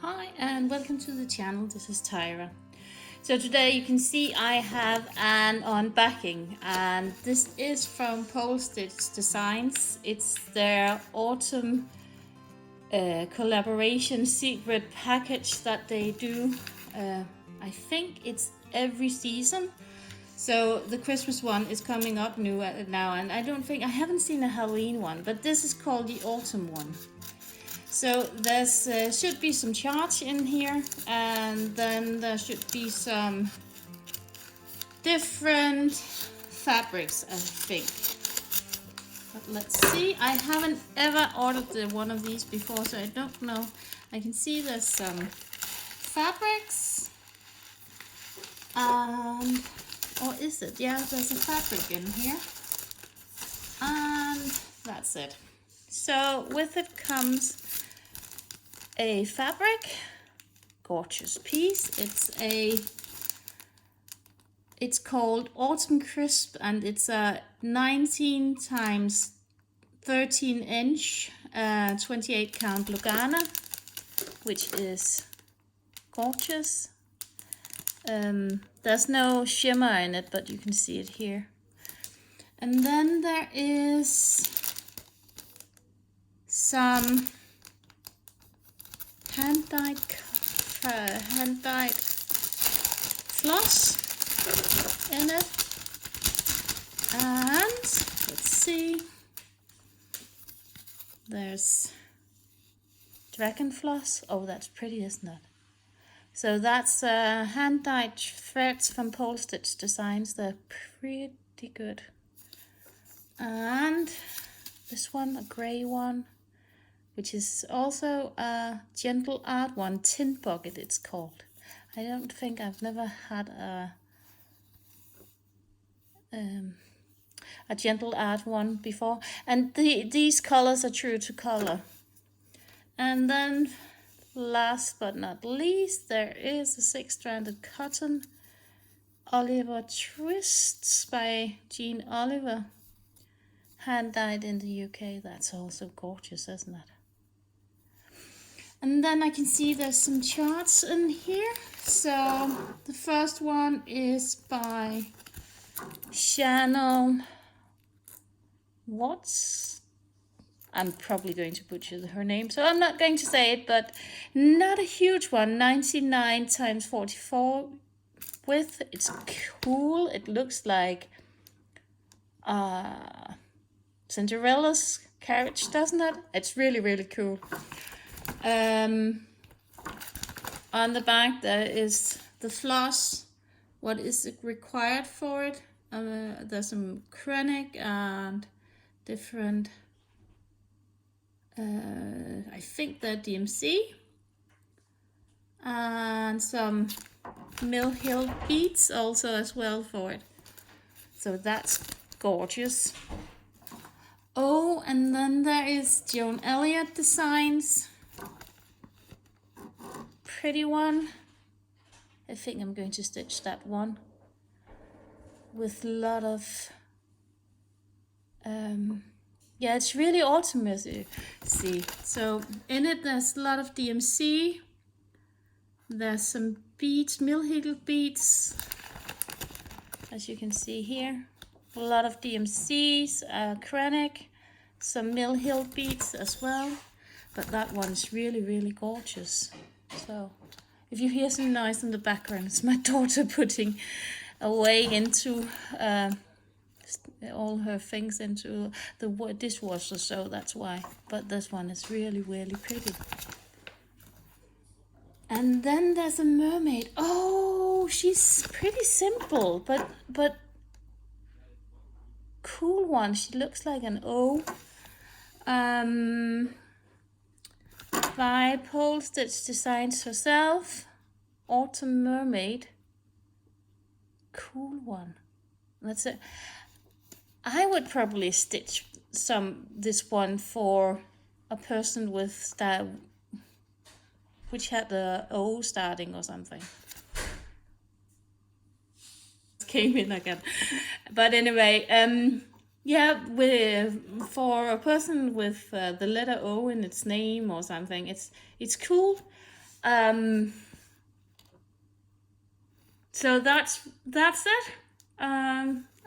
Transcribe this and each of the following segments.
Hi and welcome to the channel. This is Tyra. So today you can see I have an unbacking, and this is from Polstitches Designs. It's their autumn collaboration secret package that they do. I think it's every season. So the Christmas one is coming up new now, and I haven't seen a Halloween one, but this is called the autumn one. So there's should be some charts in here, and then there should be some different fabrics, I think. But let's see. I haven't ever ordered one of these before, so I don't know. I can see there's some fabrics, and or is it? Yeah, there's a fabric in here, and that's it. So with it comes a fabric, gorgeous piece. It's called Autumn Crisp, and it's a 19 times 13 inch 28 count Lugana, which is gorgeous. There's no shimmer in it, but you can see it here. And then there is some hand-dyed floss in it, and let's see, there's dragon floss. Oh, that's pretty, isn't it? So that's hand-dyed threads from Polstitches Designs. They're pretty good. And this one, a grey one, which is also a gentle art one, tin bucket it's called. I don't think I've never had a gentle art one before, and these colors are true to color. And then last but not least, there is a 6-stranded cotton Oliver twists by Jean Oliver, hand dyed in the UK. That's also gorgeous, isn't it? And then I can see there's some charts in here. So the first one is by Shannon Watts. I'm probably going to butcher her name, so I'm not going to say it, but not a huge one. 99 times 44 width. It's cool. It looks like Cinderella's carriage, doesn't it? It's really, really cool. On the back there is the floss, what is required for it. There's some chronic and different, I think they're DMC, and some Mill Hill beads also as well for it. So that's gorgeous. Oh, and then there is Joan Elliott Designs. Pretty one. I think I'm going to stitch that one with a lot of yeah, it's really autumn, as you see. So in it there's a lot of DMC, there's some beads, Mill Hill beads, as you can see here, a lot of DMCs, chronic, some Mill Hill beads as well, but that one's really, really gorgeous. So if you hear some noise in the background, it's my daughter putting away into all her things into the dishwasher, so that's why. But this one is really, really pretty. And then there's a mermaid. Oh, she's pretty simple, but cool one. She looks like an O. By Polstitches Designs herself, Autumn Mermaid. Cool one. That's it. I would probably stitch this one for a person with which had the O starting or something. Came in again. But anyway, yeah, for a person with the letter O in its name or something, it's cool. So that's it.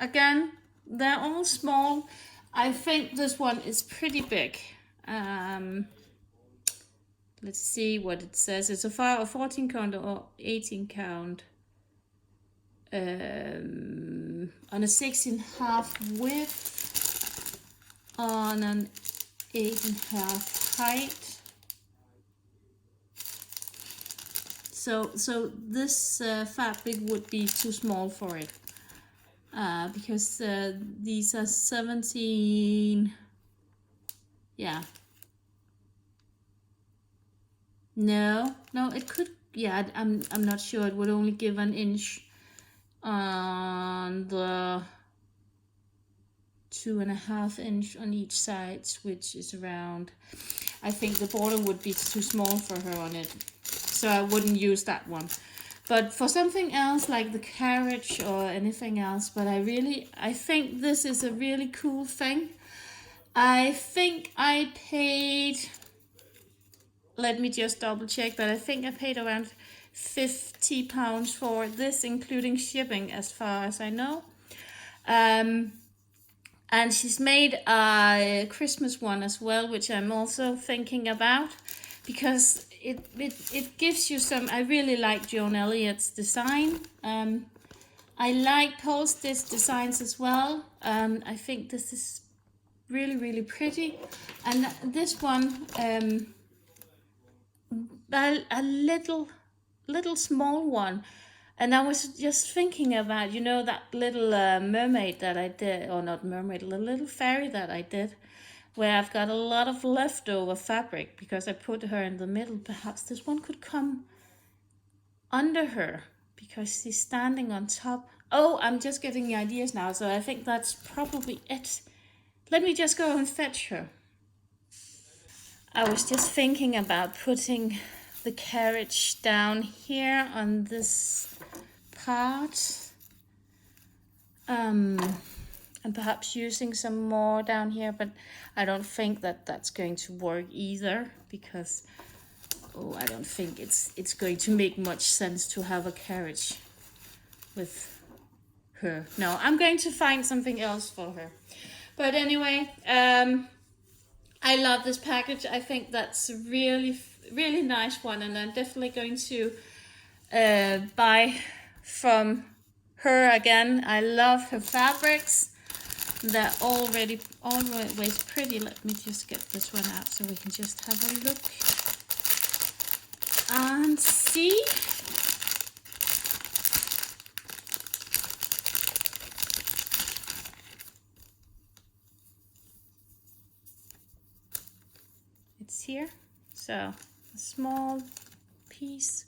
Again, they're all small. I think this one is pretty big. Let's see what it says. It's a 14 count or 18 count. On a 6.5 width, on an 8.5 height. So this fabric would be too small for it, because these are 17. Yeah. No, it could. Yeah, I'm not sure. It would only give an inch on the 2.5 inch on each side, which is around. I think the border would be too small for her on it, so I wouldn't use that one. But for something else like the carriage or anything else, but I think this is a really cool thing. I think I paid, let me just double check, but I think I paid around £50 for this, including shipping, as far as I know. And she's made a Christmas one as well, which I'm also thinking about, because it gives you some. I really like Joan Elliott's design. I like Polstitches designs as well. I think this is really, really pretty. And this one, a little small one. And I was just thinking about, that little mermaid that I did, or not mermaid, the little fairy that I did, where I've got a lot of leftover fabric because I put her in the middle. Perhaps this one could come under her because she's standing on top. Oh, I'm just getting the ideas now, so I think that's probably it. Let me just go and fetch her. I was just thinking about putting the carriage down here on this part, and perhaps using some more down here, but I don't think that that's going to work either, because I don't think it's going to make much sense to have a carriage with her. No, I'm going to find something else for her. But anyway, I love this package. I think that's a really, really nice one, and I'm definitely going to buy from her again. I love her fabrics. They're always pretty. Let me just get this one out so we can just have a look and see. It's here. So a small piece.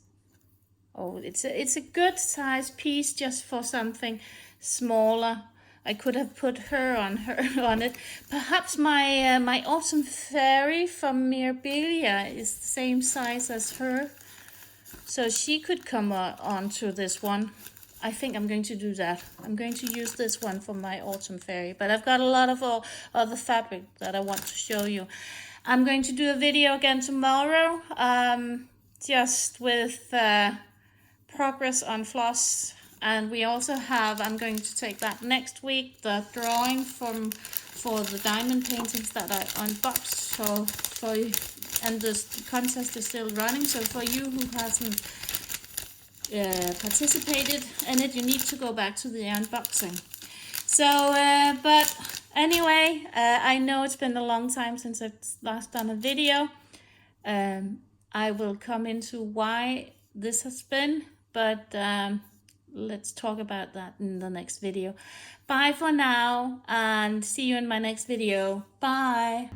Oh, it's a good size piece just for something smaller. I could have put her on it. Perhaps my autumn fairy from Mermaid is the same size as her, so she could come onto this one. I think I'm going to do that. I'm going to use this one for my autumn fairy, but I've got a lot of other fabric that I want to show you. I'm going to do a video again tomorrow, just with progress on floss. And we also have, I'm going to take that next week, the drawing for the diamond paintings that I unboxed. So and the contest is still running. So for you who hasn't participated in it, you need to go back to the unboxing. So, but anyway, I know it's been a long time since I've last done a video. I will come into why this has been, but let's talk about that in the next video. Bye for now, and see you in my next video. Bye.